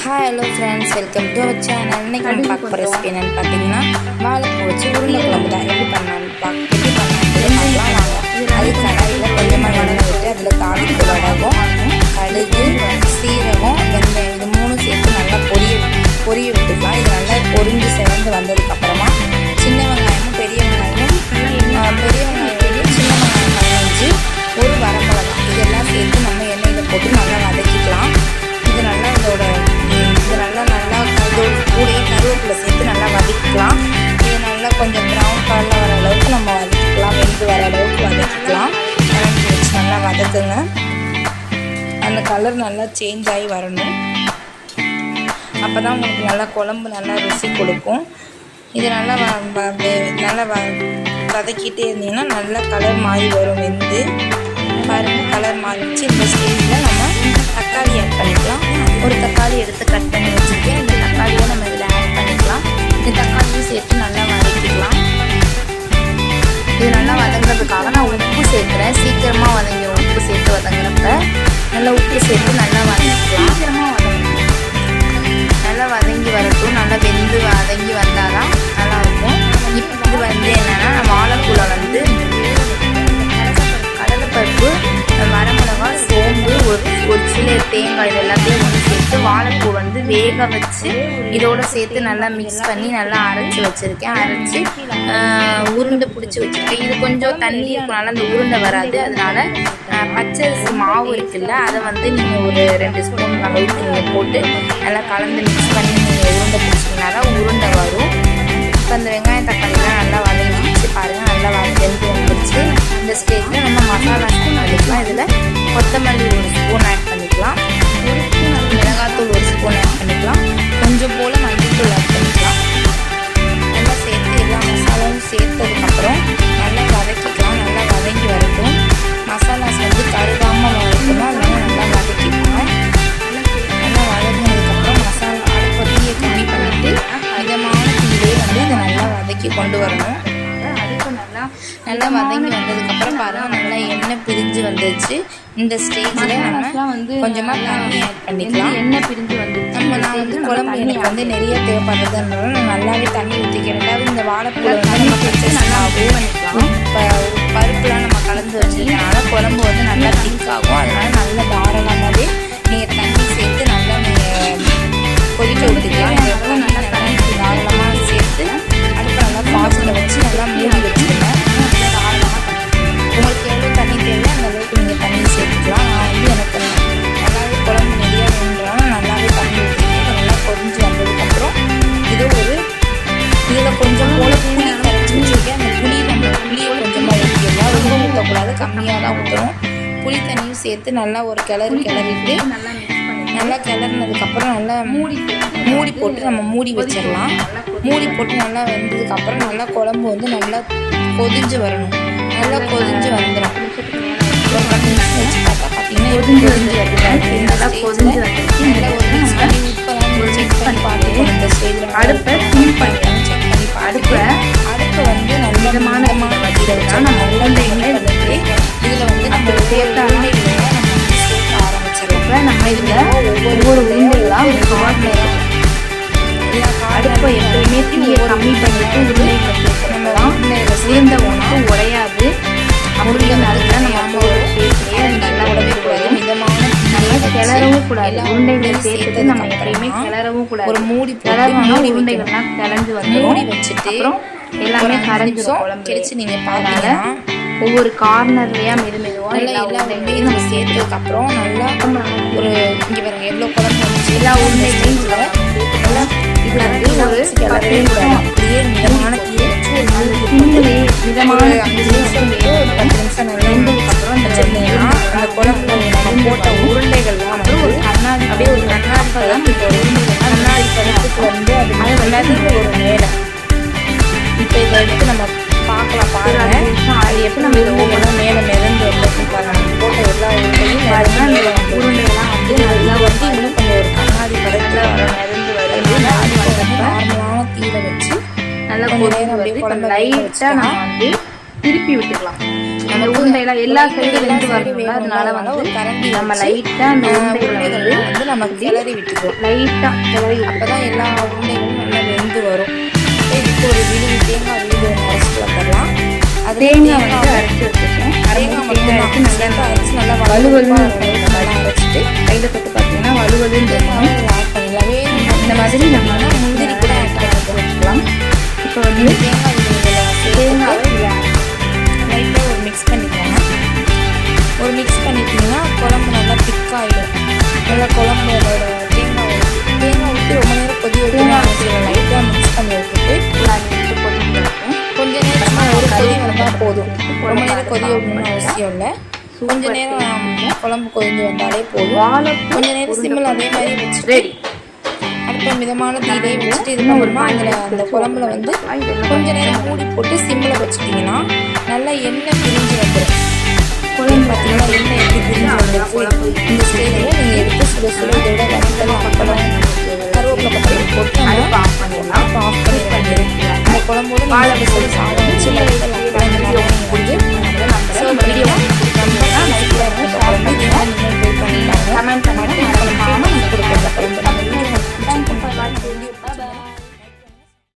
Hi hello friends, welcome to our channel. இன்றைக்கி நம்ம பார்க்க போகிற ரெசிபி என்னென்னு பார்த்தீங்கன்னா வாழைப்பூ வச்சு உருண்டை குழம்பு தான். எப்படி பண்ணலான்னு பார்க்கலாம் வாங்க. அது கடாயில் கொஞ்சமாக எண்ணெய் விட்டு அதில் தாளிப்பு வடகம், கடுகு, சீரகம், வெந்தயம் இது மூணும் சேர்த்து நல்லா பொரிய விட்டுக்கலாம். இது நல்லா பொரிஞ்சு செவந்து வந்ததுக்கப்புறமா சின்ன வெங்காயமும் பெரிய வெங்காயம் சின்ன வெங்காயம் 15, ஒரு வரமிளகாய் இதெல்லாம் சேர்த்து நம்ம எண்ணெயில் போட்டு நல்லா வதக்கிக்கலாம். இது நல்லா இதோட கூடையே கருவேப்பிலை சேர்த்து நல்லா வதக்கிக்கலாம். இது நல்லா கொஞ்சம் ப்ரௌன் கலரில் வர அளவுக்கு நம்ம வதக்கிக்கலாம். வெந்து வர அளவுக்கு வதக்கிக்கலாம். கரண்டி வச்சு நல்லா வதக்குங்க. அந்த கலர் நல்லா சேஞ்ச் ஆகி வரணும். அப்போ தான் உங்களுக்கு நல்லா குழம்பு நல்லா ருசி கொடுக்கும். இது நல்லா வதக்கிட்டே இருந்தீங்கன்னா நல்லா கலர் மாறி வரும். வெந்து பாருங்கள், கலர் மாறிடுச்சு. இந்த ஸ்டேஜில் நம்ம தக்காளி ஆட் பண்ணிக்கலாம். ஒரு தக்காளி எடுத்து கட் பண்ணி வச்சுருக்கேன். இந்த தக்காளியை நம்ம இதில் ஆட் பண்ணிக்கலாம். இந்த தக்காளியும் சேர்த்து நல்லா வதக்கிக்கலாம். இது நல்லா வதங்குறதுக்காக நான் உப்பு சேர்க்குறேன். சீக்கிரமாக வதங்கிடும். உப்பு சேர்த்து வதங்குறப்ப நல்லா உப்பு சேர்த்து நல்லா வதக்கிக்கலாம். நல்லா வதங்கி வரட்டும். நல்லா வெந்து வதங்கி வந்தால் தான் நல்லாயிருக்கும். இப்போ இது வந்து என்னென்னா, வாழைப்பூவில் வந்து கடலைப்பருப்பு, வரமிளகாய், சோம்பு, ஒரு சில தேங்காய் இது எல்லாத்தையும் ஒன்று சேர்த்து வாழைப்பூ வந்து வேக வச்சு இதோடு சேர்த்து நல்லா மிக்ஸ் பண்ணி நல்லா அரைச்சி வச்சுருக்கேன். அரைச்சி உருண்டை பிடிச்சி வச்சுருக்கேன். இது கொஞ்சம் தண்ணி இருக்கனால அந்த உருண்டை வராது. அதனால் பச்சரிசி மாவு இருக்குல்ல, அதை வந்து நீங்கள் ஒரு 2 ஸ்பூன் அளவுக்கு நீங்கள் போட்டு நல்லா கலந்து மிக்ஸ் பண்ணி நீங்கள் உருண்டை பிடிச்சிங்கன்னா தான் உருண்டை வரும். இப்போ அந்த வெங்காயம் தக்காளிலாம் நல்லா வதங்கிச்சு பாருங்கள். நல்லா வெந்து வந்துடுச்சு. இந்த ஸ்டேஜில் நம்ம மசாலா ஆட் பண்ணிக்கலாம். இதில் கொத்தமல்லி 1 ஸ்பூன் ஆட் பண்ணிக்கலாம். மிளகாத்தூள் 1 ஸ்பூன் ஆட் பண்ணிக்கலாம். கொஞ்சம் போல் மல்லித்தூள் ஆட் பண்ணிக்கலாம். நல்லா சேர்த்து எல்லா மசாலாவும் சேர்த்ததுக்கப்புறம் நல்லா வதக்கிக்கலாம். நல்லா வதங்கி வரட்டும். மசாலாஸ் வந்து கருகாமல் வதக்கணும். அதனால நல்லா வதக்கிக்கலாம். நல்லா வதங்கினதுக்கப்புறம் மசாலா அடுப்பை தீயை கம்மி பண்ணிவிட்டு மிதமான தீயிலே வந்து இதை நல்லா வதக்கி கொண்டு வரணும். நல்லா வதங்கி வந்ததுக்கப்புறம் பாருங்கள், நல்லா எண்ணெய் பிரிஞ்சு வந்துடுச்சு. இந்த ஸ்டேஜில் நம்ம வந்து கொஞ்சமாக தண்ணி ஆட் பண்ணிக்கலாம். எண்ணெய் பிரிஞ்சு நான் வந்து குழம்பு எனக்கு வந்து நிறைய தேவைப்படுறதுனால நான் நல்லாவே தண்ணி ஊற்றிக்கிறேன். ரெண்டாவது இந்த வாழைப்பூ வந்து நம்ம பச்சரிசி பருப்புலாம் நம்ம கலந்து வச்சுருக்கனால குழம்பு வந்து நல்லா திக்காகும். அதனால் நல்லா தாராளமாகவே நீங்கள் தண்ணி சேர்த்து நல்லா நீங்கள் கொதிக்க ஊற்றிக்கலாம். எவ்வளோ நல்லா தண்ணி தாராளமாக சேர்த்து அடுப்பை நல்லா பாத்திரத்தில் வச்சு நல்லா மூடி வச்சுருங்க. உங்களுக்கு எவ்வளோ தண்ணி தேவையோ அந்த அளவுக்கு நீங்கள் தண்ணி சேர்த்துக்கலாம். நான் வந்து எனக்கு நல்லாவே குழம்பு நிறையா வேணுன்றனால நல்லாவே தண்ணி ஊற்றிருக்கேன். நல்லா கொதிஞ்சு வந்ததுக்கப்புறம் இதில் கொஞ்சம் போல் புளி கரைச்சி வச்சுருக்கேன். அந்த புளியை கொஞ்சமாக ஊற்றிக்கலாம். ரொம்ப ஊற்றக்கூடாது, கம்மியாக தான் ஊற்றணும். புளி தண்ணியும் சேர்த்து நல்லா ஒரு கிளறிட்டு நல்லா கிளறினதுக்கப்புறம் நல்லா மூடி போட்டு நம்ம மூடி வச்சிடலாம். மூடி போட்டு நல்லா வெந்ததுக்கப்புறம் நல்லா குழம்பு வந்து நல்லா கொதிஞ்சு வரணும். நல்லா கொதிஞ்சு வந்துடும். ஒரு 10 நிமிஷம் வச்சு பார்த்தா பார்த்தீங்கன்னா கொதிஞ்சு வருது. நல்லா கொதிஞ்சு வந்துடுச்சு. நல்லா ஒரு மிக்ஸ் பண்ணி உப்பெல்லாம் செக் பண்ணி பார்த்துக்கணும். இந்த ஸ்டேஜில் அடுப்பை ஃபீல் பண்ணிக்கலாம். செக் பண்ணி அடுப்பை வந்து நல்ல வடிவில் தான் நம்ம உருண்டைகளை வந்துட்டு இதில் வந்து நம்ம சேர்த்த உருண்டைகளை நம்ம சேர்க்க ஆரம்பிச்சிடலாம். நம்ம இதில் ஒவ்வொரு உருண்டைகளாக கார்னர் அடுப்பை எப்பயுமே தீயை கம்மி பண்ணிட்டு உருண்டைகளை சேர்க்கலாம். உருண்டை ஒன்றும் உடையாது. அப்படிங்கிறதுல நம்ம ஒரு ஷேப்லேயே நல்லா உடம்பக்கூடாது. மிதமான நல்லா கிளறவும் கூடாது. உருண்டைகளை சேர்த்து நம்ம எப்பயுமே கிளறவும் கூடாது. ஒரு மூடி கிளறணும். உருண்டைகள்லாம் கிளஞ்சு வந்து மூடி வச்சுட்டு அப்புறம் எல்லாமே கரைஞ்சி கிடச்சி நீங்கள் பார்த்தீங்கன்னா ஒவ்வொரு கார்னர்லையாக மெதுவாக எல்லா உருண்டைகளையும் நம்ம சேர்த்ததுக்கப்புறம் நல்லா ஒரு இங்கே பாருங்கள் எவ்வளோ குழம்பு வந்துச்சு. எல்லா உருண்டைகளையும் நல்லா இது வந்து ஒரு அப்படியே மிதமான மிதமான 5 நிமிஷம் ஒரு 10 நிமிஷம் நல்லா வெந்ததுக்கப்புறம் இந்த வச்சுருந்தீங்கன்னா அந்த குழம்பு நம்ம போட்ட உருண்டைகள்லாம் வந்து ஒரு கண்ணாடி அப்படியே ஒரு கண்ணாடி பழம் இப்போ கண்ணாடி பழத்துக்கு வந்து அது மேலே ஒரு மேலே இப்போ இதை எடுத்து நம்ம பார்க்கலாம். பாருங்கள் அது எப்படி நம்ம இதை ஒவ்வொன்றும் மேலே மிதந்து வந்து நம்ம போட்ட எல்லா உருண்டையும் பாருங்கள். உருண்டைகள்லாம் வந்து நல்லா வந்து இன்னும் கொஞ்சம் ஒரு கண்ணாடி பழத்தில் மிதந்து வருது. நார்மலான தீயில வச்சு நல்லா கொஞ்சம் நேரம் அப்படியே குழம்பு லைட்டாக நம்ம வந்து திருப்பி விட்டுக்கலாம். நம்ம அந்த உருண்டைலாம் எல்லா சைடும் வெந்து வரணும்ல, அதனால வந்து ஒரு கரண்டி நம்ம லைட்டாக அந்த உருண்டைகளை வந்து நம்ம கிளறி விட்டுக்குவோம். லைட்டாக கிளறி அப்போ தான் எல்லா உருண்டைகளும் நல்லா வெந்து வரும். இதுக்கு ஒரு விழுது தேங்காய் விழுது அரைச்சிட்டு வந்துடலாம். அது தேங்காய் வந்து அரைச்சி வச்சுருக்கேன். தேங்காய் மட்டும் நல்லா அரைச்சி நல்லா வலுவலுன்னு நல்லா அரைச்சிட்டு கையில் தொட்டு பார்த்தீங்கன்னா வலுவலுன்னு ஆட் பண்ணிடலாமே. இந்த மாதிரி நம்ம முந்திரி கூட ஆட் பண்ணி வச்சுக்கலாம். இப்போ வந்து தேங்காய் தேங்காவை லைட்டாக ஒரு மிக்ஸ் பண்ணிக்கோங்க. ஒரு மிக்ஸ் பண்ணிட்டீங்கன்னா குழம்பு நல்லா திக்காகிடும். நல்லா குழம்போட தேங்காய் ஊற்றி ரொம்ப நேரம் கொதி வைக்கணும். லைட்டாக மிக்ஸ் பண்ணி விட்டுட்டு கொஞ்சம் நேரமாக ஒரு கொதி வந்தால் போதும். ரொம்ப நேரம் கொதி வைக்கணும்னு அவசியம் இல்லை. கொஞ்சம் நேரம் குழம்பு கொதிஞ்சு வந்தாலே போதும். கொஞ்சம் நேரம் சிம்மில் அதே மாதிரி வச்சுட்டு அடுத்த மிதமான தீயை வச்சுட்டு இது பண்ணுமா அந்த குழம்புல வந்து கொஞ்ச நேரம் மூடி போட்டு சிம்மில் வச்சுட்டிங்கன்னா நல்லா எண்ணெய் பிரிஞ்சு வந்துடும். குழம்பு பார்த்தீங்கன்னா எண்ணெய் எப்படி பிரிஞ்சு வந்துருக்கு. இந்த ஸ்டேஜில் நீங்கள் எடுத்து சுட சுட இதோட வத்தல் அப்பளம் கருவேப்பிலை பத்திரம் போட்டு ஆஃப் பண்ணிடலாம். ஆஃப் பண்ணி அந்த குழம்போடு வாழை விசில்